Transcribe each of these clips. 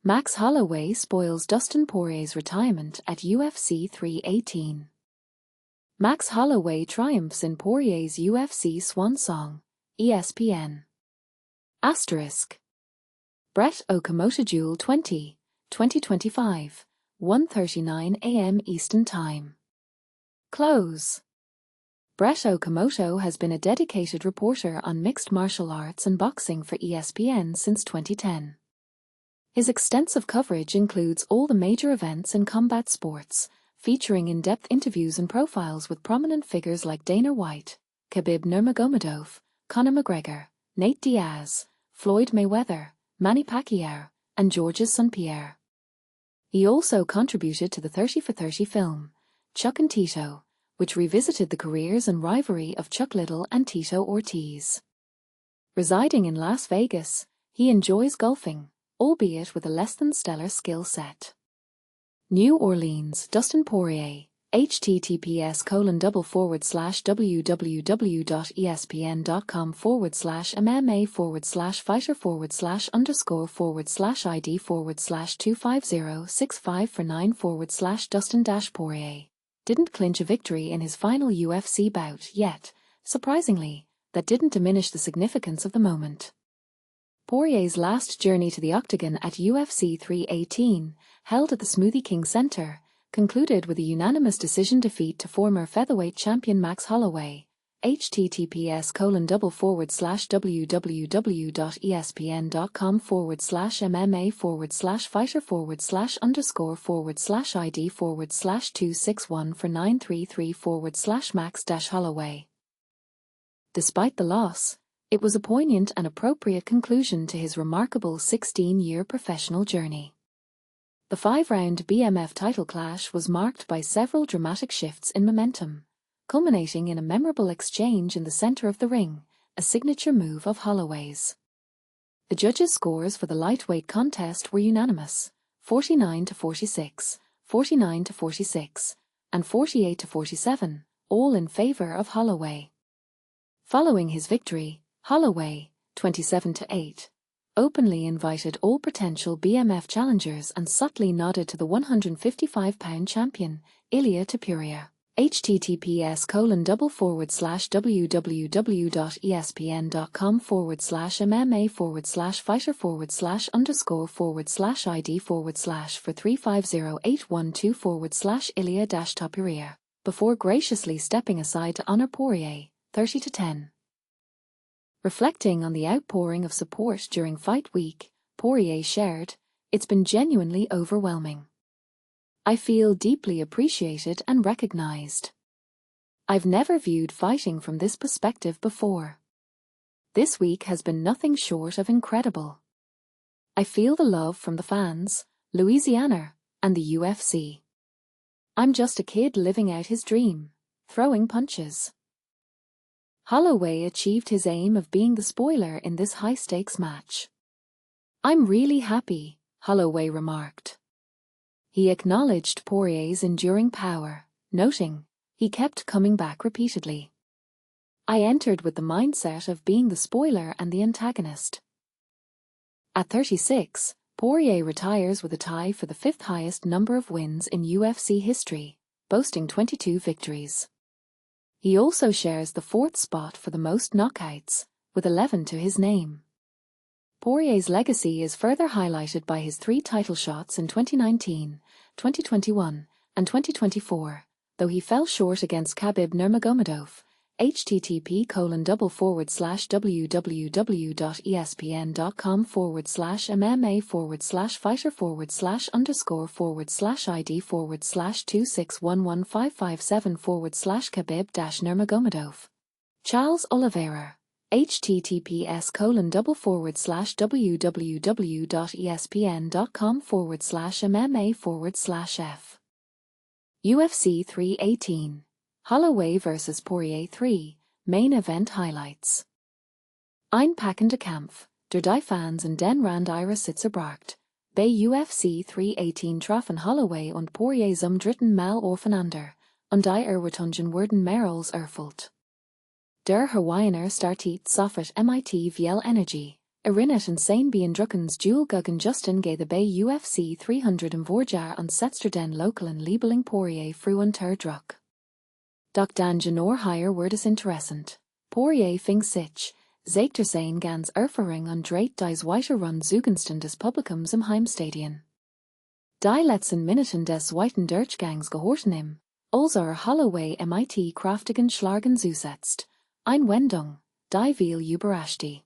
Max Holloway spoils Dustin Poirier's retirement at UFC 318. Max Holloway triumphs in Poirier's UFC swan song, ESPN. Brett Okamoto Duel 20, 2025, 1:39 a.m. Eastern Time. Brett Okamoto has been a dedicated reporter on mixed martial arts and boxing for ESPN since 2010. His extensive coverage includes all the major events in combat sports, featuring in-depth interviews and profiles with prominent figures like Dana White, Khabib Nurmagomedov, Conor McGregor, Nate Diaz, Floyd Mayweather, Manny Pacquiao, and Georges St-Pierre. He also contributed to the 30 for 30 film, Chuck and Tito, which revisited the careers and rivalry of Chuck Liddell and Tito Ortiz. Residing in Las Vegas, he enjoys golfing, albeit with a less-than-stellar skill set. New Orleans, Dustin Poirier, https://www.espn.com/MMA/fighter/ID/25065 for 9/Dustin-Poirier. Didn't clinch a victory in his final UFC bout yet, surprisingly, that didn't diminish the significance of the moment. Poirier's last journey to the octagon at UFC 318, held at the Smoothie King Center, concluded with a unanimous decision defeat to former featherweight champion Max Holloway, https://www.espn.com/MMA/fighter/ID/261 for 933/Max-Holloway. Despite the loss, it was a poignant and appropriate conclusion to his remarkable 16-year professional journey. The 5-round BMF title clash was marked by several dramatic shifts in momentum, culminating in a memorable exchange in the center of the ring, a signature move of Holloway's. The judges' scores for the lightweight contest were unanimous, 49-46, 49-46, and 48-47, all in favor of Holloway. Following his victory, Holloway, 27-8, openly invited all potential BMF challengers and subtly nodded to the 155-pound champion, Ilia Topuria. https://www.espn.com/MMA/fighter/ID/ for 350812/Ilia-Topuria, before graciously stepping aside to honor Poirier, 30-10. Reflecting on the outpouring of support during fight week, Poirier shared, "It's been genuinely overwhelming. I feel deeply appreciated and recognized. I've never viewed fighting from this perspective before. This week has been nothing short of incredible. I feel the love from the fans, Louisiana, and the UFC. I'm just a kid living out his dream, throwing punches." Holloway achieved his aim of being the spoiler in this high-stakes match. "I'm really happy," Holloway remarked. He acknowledged Poirier's enduring power, noting, "He kept coming back repeatedly. I entered with the mindset of being the spoiler and the antagonist." At 36, Poirier retires with a tie for the 5th highest number of wins in UFC history, boasting 22 victories. He also shares the 4th spot for the most knockouts, with 11 to his name. Poirier's legacy is further highlighted by his 3 title shots in 2019, 2021, and 2024, though he fell short against Khabib Nurmagomedov. http://www.espn.com/MMA/fighter/2611557/Khabib-Nurmagomedov. Charles Oliveira, https://www.espn.com/MMA/F. UFC 318. Holloway vs. Poirier 3, Main Event Highlights. Einpackende Kampf, der die Fans in den Rand ihrer Sitze bracht, bei UFC 318 trafen Holloway und Poirier zum dritten Mal aufeinander, und die Erwartungen wurden mehr als erfüllt. Der Hawaiianer startet sofort mit viel Energie, Erinnet and Sein Bien Druckens duel guggen Justin Gay the Bay UFC 300 en Vorjar on Setster den Lokalen Liebeling Poirier Fruan Ter Druck. Doc Dan Janor higher word is interessant. Poirier fing sich, zeigter sein ganz Erfahrung und Dreit dies weiter run Zugunsten des Publikums im Heimstadion. Die letzten Minuten des weiten Durchgangs gehorten ihm, Ulzar Holloway mit kraftigen Schlagen zusetzt, Einwendung, die viel überraschte.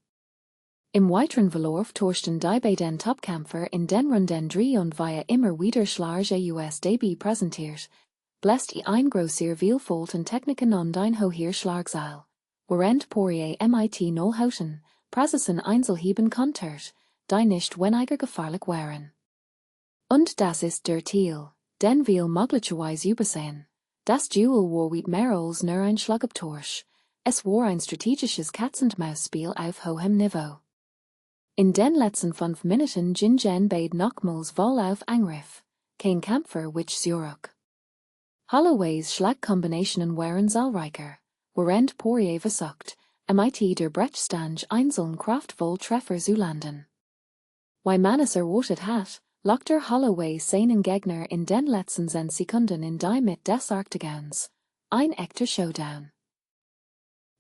Im weiteren Verlauf torsten die beiden Topkämpfer in den Runden 3 und via immer wieder Schlage USDB präsentiert, bläst ein grosser Vielfalt und Techniken und ein hoher Schlagseil, während Poirier mit Nullhauten, Präsesen Einzelhieben kontert, die nicht weniger gefährlich waren. Und das ist der Ziel, den wir möglicherweise übersehen. Das Duel war weit mehr als nur ein Schlagabtausch, es war ein strategisches Katz-und-Maus-Spiel auf hohem Niveau. In den letzten 5 Minuten gingen beide nochmals voll auf Angriff, kein Kämpfer wich zurück. Holloways Schlagkombinationen waren zahlreicher, während Poirier versucht, mit der Brechstange einzeln kraftvoll Treffer zu landen. Wie man es erwartet hat, lockte Holloway seinen Gegner in den letzten 10 Sekunden in die Mitte des Octagons, ein echter Showdown.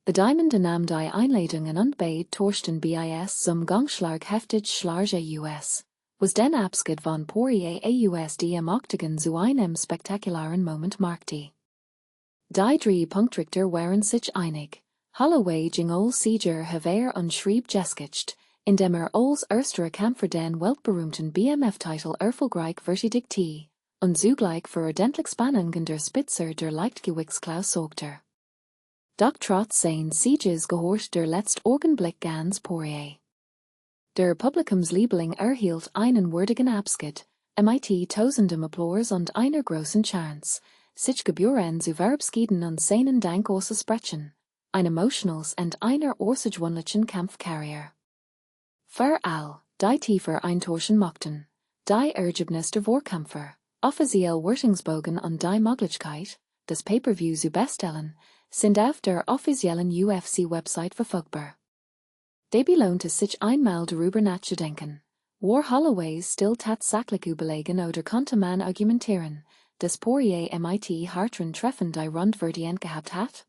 The Diamond nahm die Einladungen und beide torsten bis zum Gangschlag heftig Schlage US, was den Abschied von Poirier AUSD im Octagon zu einem spektakularen Moment machte. Die 3 Punktrichter waren sich einig, Holloway ging als Sieger hervor und schrieb geschicht, indem als erster Kämpfer den weltberühmten BMF-Titel erfolgreich verteidigte, und zugleich für ordentlich Spannung in der Spitze der Leichtgewichtsklasse sorgte. Doch trotz seines Sieges gehorcht der letzte Augenblick ganz Poirier. Der Publikumsliebling erhielt einen würdigen Abschied, mit tausendem Applaus und einer großen Chance, sich gebühren zu verabschieden und seinen Dank auszusprechen, ein emotionals und einer außergewöhnlichen Kampfkarriere. Für all, die tiefer eintorchen mochten, die Ergebnis der Vorkämpfer, offiziell Wertungsbogen und die Möglichkeit, das Pay-Per-View zu bestellen, sind auf der offiziellen UFC-Website verfügbar. Dabei lohnt es sich einmal darüber nachzudenken, war Holloways still tatsächlich überlegen oder konnte man argumentieren, dass Poirier mit harteren Treffen die Rund verdient gehabt hat?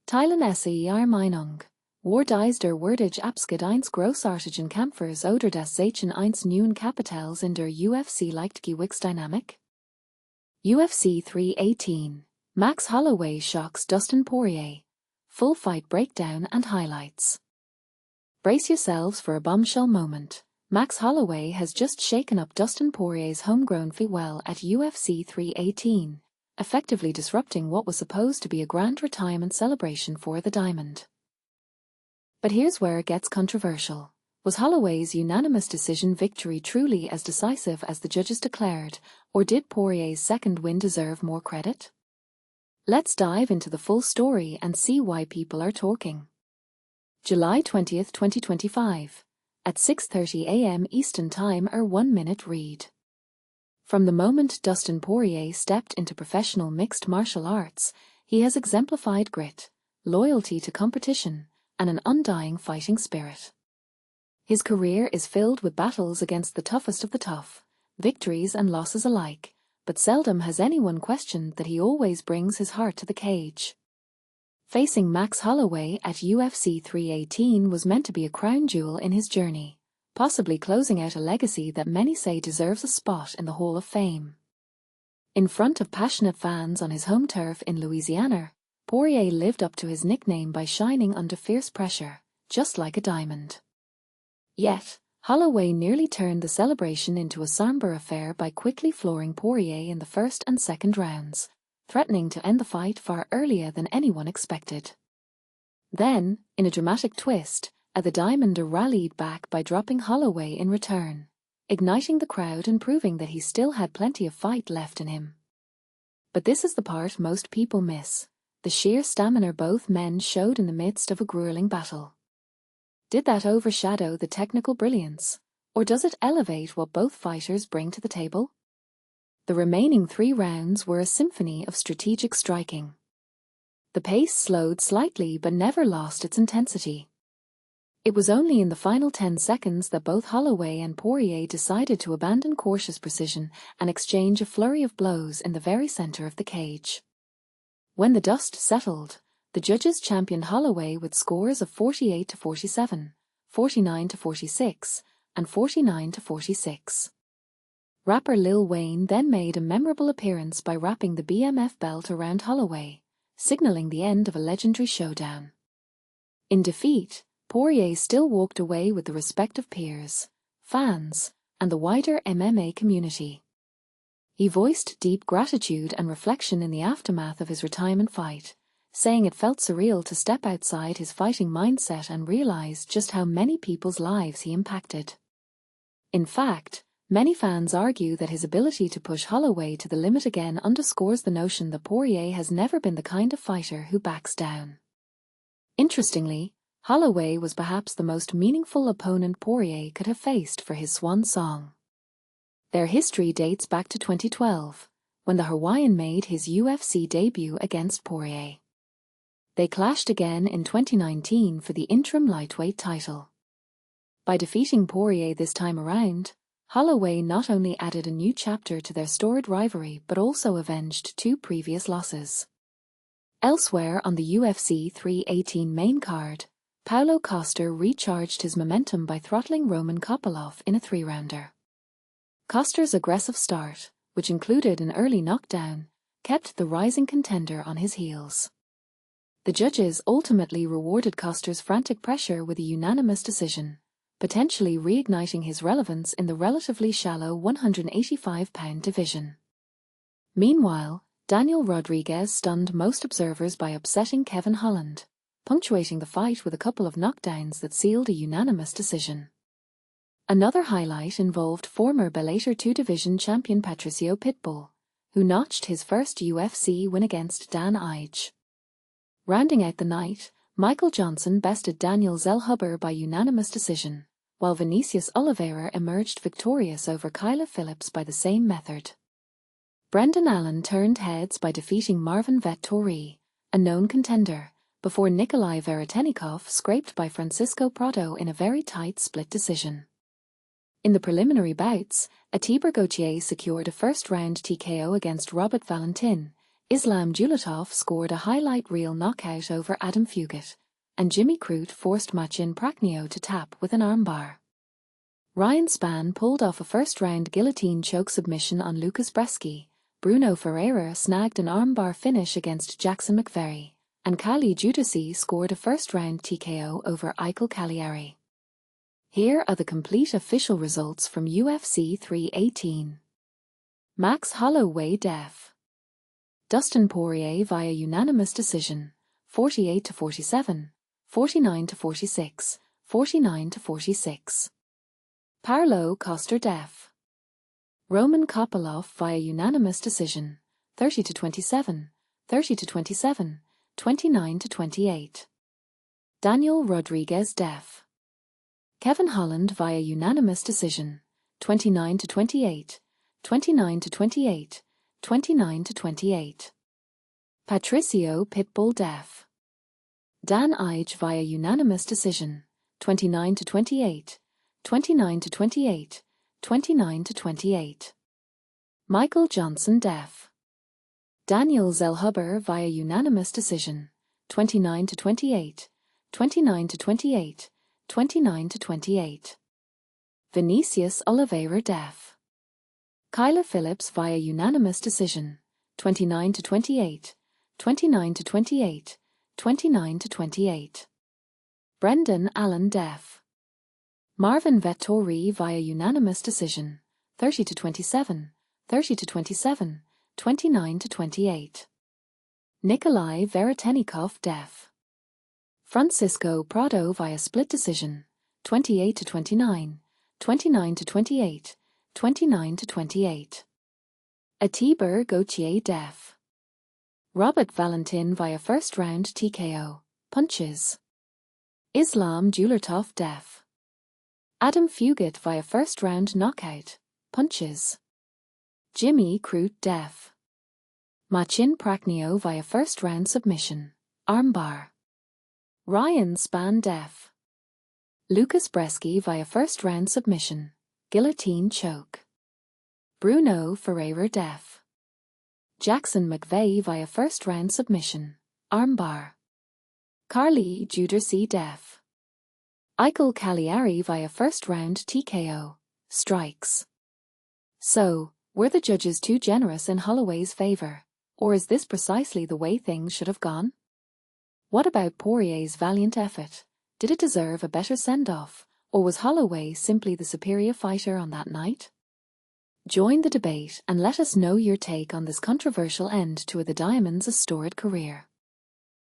Teilen Sie Ihre Meinung, war dies der würdige Abschied eines großartigen Kämpfers oder das Zeichen eines neuen Kapitals in der UFC-Leichtgewichtsdynamik? UFC 318 Max Holloway shocks Dustin Poirier. Full fight breakdown and highlights. Brace yourselves for a bombshell moment. Max Holloway has just shaken up Dustin Poirier's homegrown farewell at UFC 318, effectively disrupting what was supposed to be a grand retirement celebration for the Diamond. But here's where it gets controversial. Was Holloway's unanimous decision victory truly as decisive as the judges declared, or did Poirier's second win deserve more credit? Let's dive into the full story and see why people are talking. July 20th, 2025. At 6:30 a.m. Eastern Time 1-minute read. From the moment Dustin Poirier stepped into professional mixed martial arts, he has exemplified grit, loyalty to competition, and an undying fighting spirit. His career is filled with battles against the toughest of the tough, victories and losses alike, but seldom has anyone questioned that he always brings his heart to the cage. Facing Max Holloway at UFC 318 was meant to be a crown jewel in his journey, possibly closing out a legacy that many say deserves a spot in the Hall of Fame. In front of passionate fans on his home turf in Louisiana, Poirier lived up to his nickname by shining under fierce pressure, just like a diamond. Yet, Holloway nearly turned the celebration into a somber affair by quickly flooring Poirier in the first and second rounds, threatening to end the fight far earlier than anyone expected. Then, in a dramatic twist, the Diamond rallied back by dropping Holloway in return, igniting the crowd and proving that he still had plenty of fight left in him. But this is the part most people miss, the sheer stamina both men showed in the midst of a grueling battle. Did that overshadow the technical brilliance, or does it elevate what both fighters bring to the table? The remaining 3 rounds were a symphony of strategic striking. The pace slowed slightly but never lost its intensity. It was only in the final 10 seconds that both Holloway and Poirier decided to abandon cautious precision and exchange a flurry of blows in the very center of the cage. When the dust settled, the judges championed Holloway with scores of 48-47, 49-46, and 49-46. Rapper Lil Wayne then made a memorable appearance by wrapping the BMF belt around Holloway, signaling the end of a legendary showdown. In defeat, Poirier still walked away with the respect of peers, fans, and the wider MMA community. He voiced deep gratitude and reflection in the aftermath of his retirement fight, saying it felt surreal to step outside his fighting mindset and realize just how many people's lives he impacted. In fact, many fans argue that his ability to push Holloway to the limit again underscores the notion that Poirier has never been the kind of fighter who backs down. Interestingly, Holloway was perhaps the most meaningful opponent Poirier could have faced for his swan song. Their history dates back to 2012, when the Hawaiian made his UFC debut against Poirier. They clashed again in 2019 for the interim lightweight title. By defeating Poirier this time around, Holloway not only added a new chapter to their storied rivalry but also avenged 2 previous losses. Elsewhere on the UFC 318 main card, Paulo Costa recharged his momentum by throttling Roman Kopylov in a 3-rounder. Costa's aggressive start, which included an early knockdown, kept the rising contender on his heels. The judges ultimately rewarded Costa's frantic pressure with a unanimous decision, potentially reigniting his relevance in the relatively shallow 185-pound division. Meanwhile, Daniel Rodriguez stunned most observers by upsetting Kevin Holland, punctuating the fight with a couple of knockdowns that sealed a unanimous decision. Another highlight involved former Bellator 2 division champion Patricio Pitbull, who notched his first UFC win against Dan Ige. Rounding out the night, Michael Johnson bested Daniel Zellhuber by unanimous decision, while Vinicius Oliveira emerged victorious over Kyler Phillips by the same method. Brendan Allen turned heads by defeating Marvin Vettori, a known contender, before Nikolai Veretennikov scraped by Francisco Prado in a very tight split decision. In the preliminary bouts, Atiba Gauthier secured a first-round TKO against Robert Valentin, Islam Julatov scored a highlight reel knockout over Adam Fugit, and Jimmy Crute forced Machin Prachnio to tap with an armbar. Ryan Spann pulled off a first-round guillotine choke submission on Lucas Bresky, Bruno Ferreira snagged an armbar finish against Jackson McVeigh, and Kali Judici scored a first-round TKO over Eichel Cagliari. Here are the complete official results from UFC 318. Max Holloway def. Dustin Poirier via unanimous decision, 48-47, 49-46, 49-46. Paulo Costa def. Roman Kopylov via unanimous decision, 30-27, 30-27, 29-28. Daniel Rodriguez def. Kevin Holland via unanimous decision, 29-28, 29-28, 29-28. Patricio Pitbull def. Dan Ige via unanimous decision, 29-28, 29-28, 29-28. Michael Johnson def. Daniel Zellhuber via unanimous decision, 29-28, 29-28, 29-28. Vinicius Oliveira def. Kyler Phillips via unanimous decision, 29-28, 29-28, 29-28. Brendan Allen def. Marvin Vettori via unanimous decision, 30-27, 30-27, 29-28. Nikolai Veretennikov def. Francisco Prado via split decision, 28-29, 29-28, 29-28. Atiba Gauthier def. Robert Valentin via first-round TKO, punches. Islam Julatov def. Adam Fugit via first-round knockout, punches. Jimmy Crute def. Machin Prachnio via first-round submission, armbar. Ryan Spann def. Lucas Bresky via first-round submission, guillotine choke. Bruno Ferreira def. Jackson McVeigh via first-round submission, armbar. Carly Judercy def. Eichel Cagliari via first-round TKO, strikes. So, were the judges too generous in Holloway's favor, or is this precisely the way things should have gone? What about Poirier's valiant effort? Did it deserve a better send-off, or was Holloway simply the superior fighter on that night? Join the debate and let us know your take on this controversial end to the Diamond's storied career.